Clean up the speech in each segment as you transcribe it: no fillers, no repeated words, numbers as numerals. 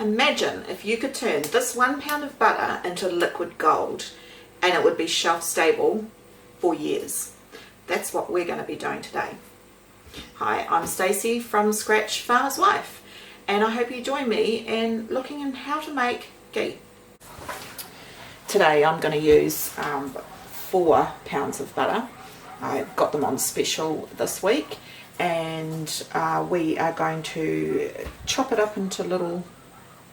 Imagine if you could turn this 1 pound of butter into liquid gold and it would be shelf stable for years. That's what we're going to be doing today. Hi, I'm Stacey from Scratch Farmer's Wife, and I hope you join me in looking at how to make ghee. Today I'm going to use 4 pounds of butter. I got them on special this week, and we are going to chop it up into little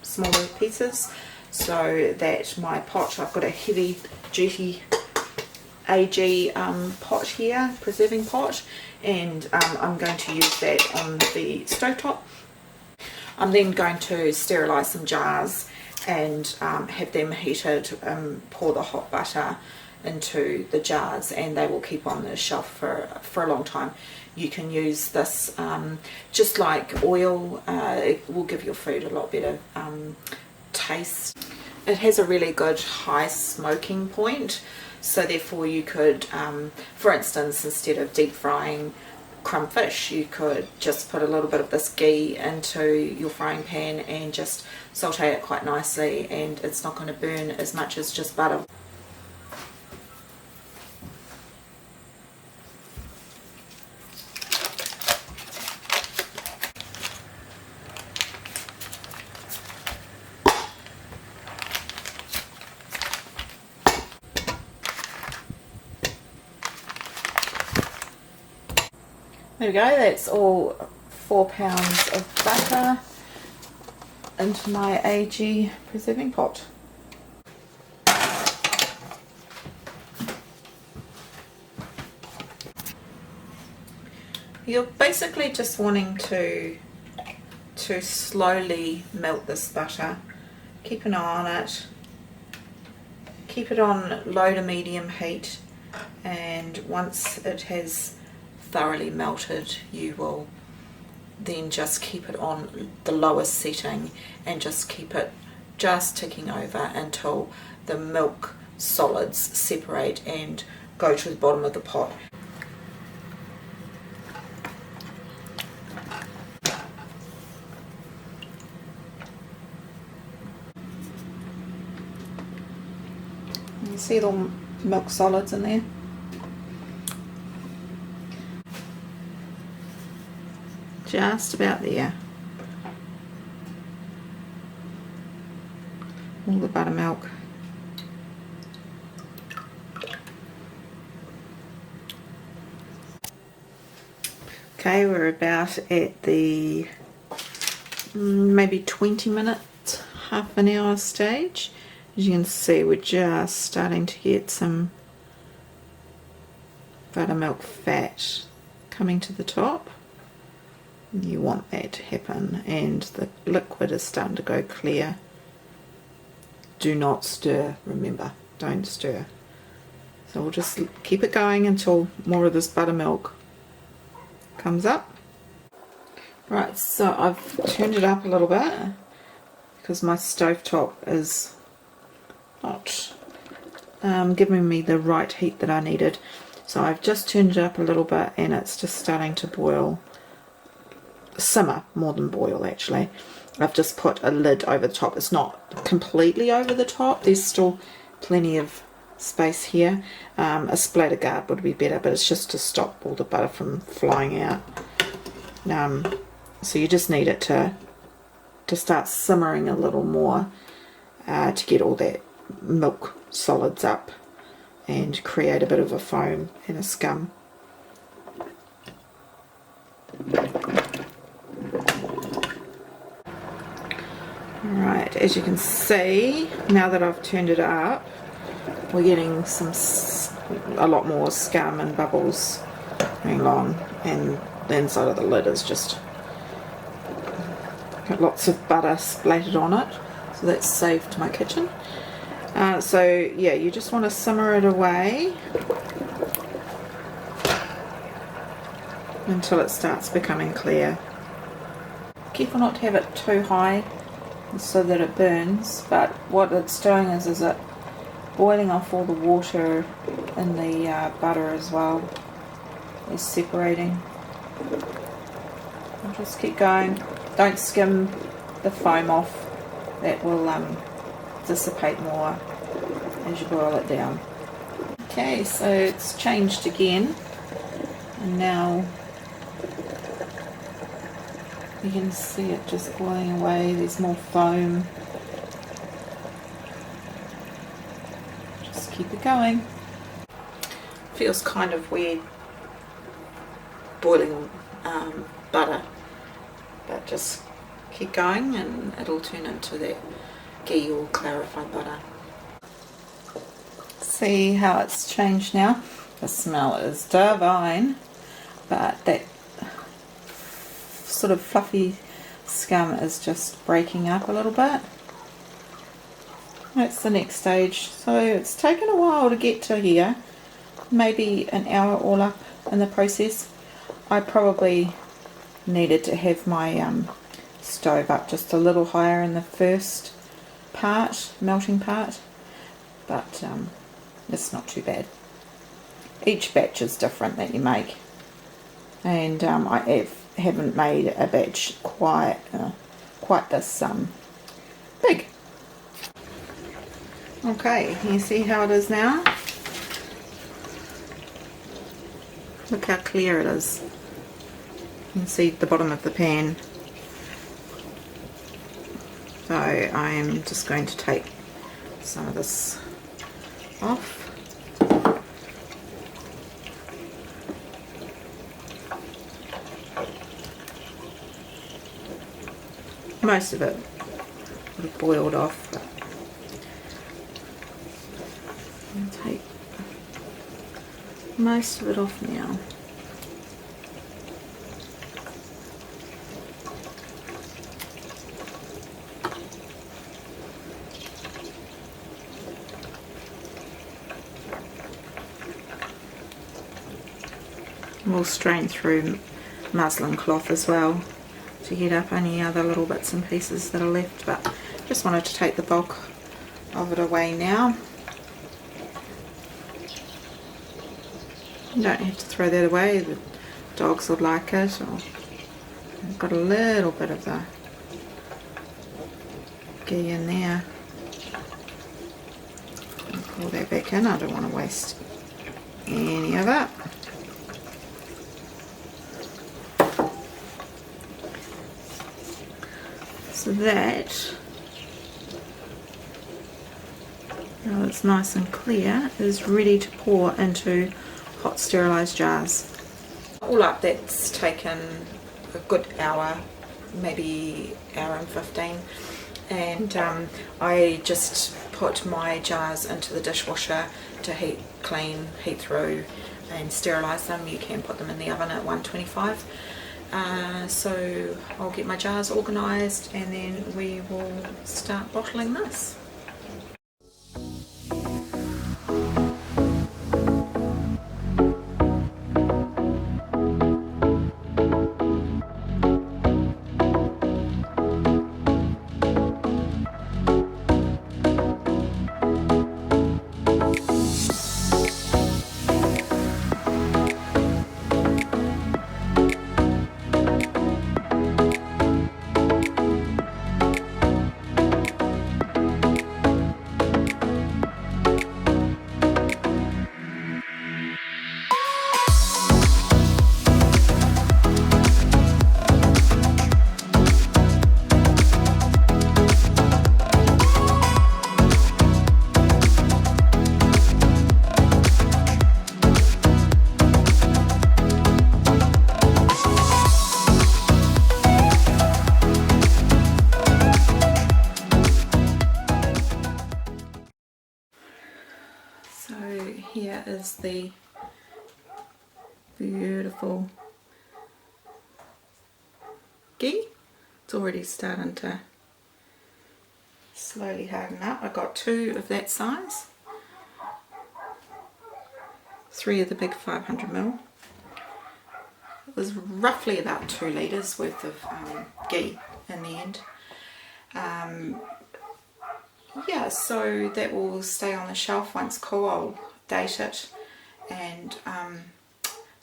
smaller pieces so that my pot, I've got a heavy duty AG pot here, preserving pot, and I'm going to use that on the stovetop. I'm then going to sterilise some jars and have them heated, pour the hot butter into the jars, and they will keep on the shelf for a long time. You can use this just like oil. It will give your food a lot better taste. It has a really good high smoking point, so therefore you could, for instance, instead of deep frying crumb fish, you could just put a little bit of this ghee into your frying pan and just saute it quite nicely, and it's not going to burn as much as just butter. There we go, that's all 4 pounds of butter into my AG preserving pot. You're basically just wanting to slowly melt this butter. Keep an eye on it. Keep it on low to medium heat, and once it has thoroughly melted, you will then just keep it on the lowest setting and just keep it just ticking over until the milk solids separate and go to the bottom of the pot. You see the milk solids in there? Just about there. All the buttermilk. Okay, we're about at the maybe 20 minutes, half an hour stage. As you can see, we're just starting to get some buttermilk fat coming to the top. You want that to happen, and the liquid is starting to go clear. Do not stir, remember, don't stir. So we'll just keep it going until more of this buttermilk comes up. Right, so I've turned it up a little bit because my stovetop is not giving me the right heat that I needed. So I've just turned it up a little bit, and it's just starting to boil. Simmer more than boil, actually. I've just put a lid over the top. It's not completely over the top, there's still plenty of space here. A splatter guard would be better, but it's just to stop all the butter from flying out. So you just need it to start simmering a little more to get all that milk solids up and create a bit of a foam and a scum. Alright, as you can see, now that I've turned it up, we're getting a lot more scum and bubbles going on, and the inside of the lid is just got lots of butter splattered on it, so that's saved my kitchen. So yeah, you just want to simmer it away until it starts becoming clear. Careful not to have it too high so that it burns, but what it's doing is it boiling off all the water in the butter as well. It's separating. I'll just keep going. Don't skim the foam off. that will dissipate more as you boil it down. Okay, so it's changed again, and now you can see it just boiling away. There's more foam. Just keep it going. Feels kind of weird boiling butter, but just keep going and it'll turn into that ghee or clarified butter. See how it's changed now? The smell is divine, but that sort of fluffy scum is just breaking up a little bit. That's the next stage. So it's taken a while to get to here, maybe an hour all up in the process. I probably needed to have my stove up just a little higher in the first part, melting part, but it's not too bad. Each batch is different that you make, and I haven't made a batch quite this big. Okay, can you see how it is now? Look how clear it is. You can see the bottom of the pan. So I'm just going to take some of this off. Most of it would have boiled off, but I'll take most of it off now. We'll strain through muslin cloth as well to get up any other little bits and pieces that are left, but just wanted to take the bulk of it away now. You don't have to throw that away, the dogs would like it. Or I've got a little bit of the ghee in there. I'll pour that back in, I don't want to waste any of it. So that, now it's nice and clear, is ready to pour into hot sterilised jars. All up, that's taken a good hour, maybe hour and 15, and I just put my jars into the dishwasher to heat through and sterilise them. You can put them in the oven at 125. So I'll get my jars organised and then we will start bottling this. Here is the beautiful ghee. It's already starting to slowly harden up. I got 2 of that size, 3 of the big 500ml. It was roughly about 2 litres worth of ghee in the end. Yeah, so that will stay on the shelf. Once cool, I'll date it and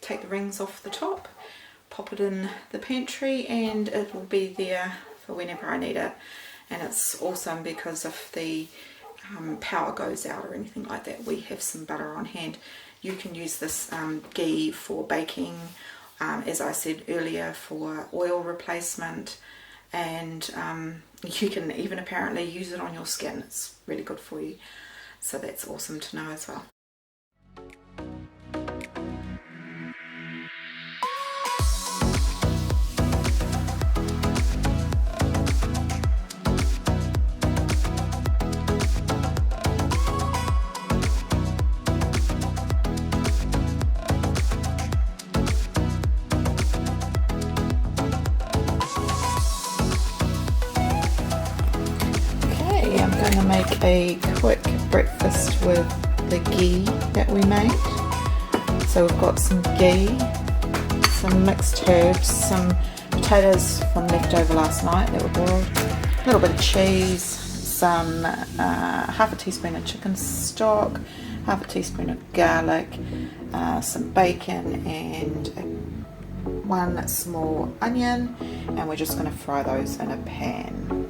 take the rings off the top, pop it in the pantry, and it will be there for whenever I need it. and it's awesome because if the power goes out or anything like that, we have some butter on hand. You can use this ghee for baking, as I said earlier, for oil replacement, and you can even apparently use it on your skin. It's really good for you, so that's awesome to know as well. I'm going to make a quick breakfast with the ghee that we made. So we've got some ghee, some mixed herbs, some potatoes from leftover last night that were boiled, a little bit of cheese, some half a teaspoon of chicken stock, half a teaspoon of garlic, some bacon, and one small onion, and we're just going to fry those in a pan.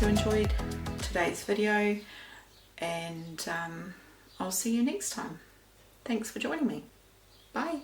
Enjoyed today's video, and I'll see you next time. Thanks for joining me. Bye.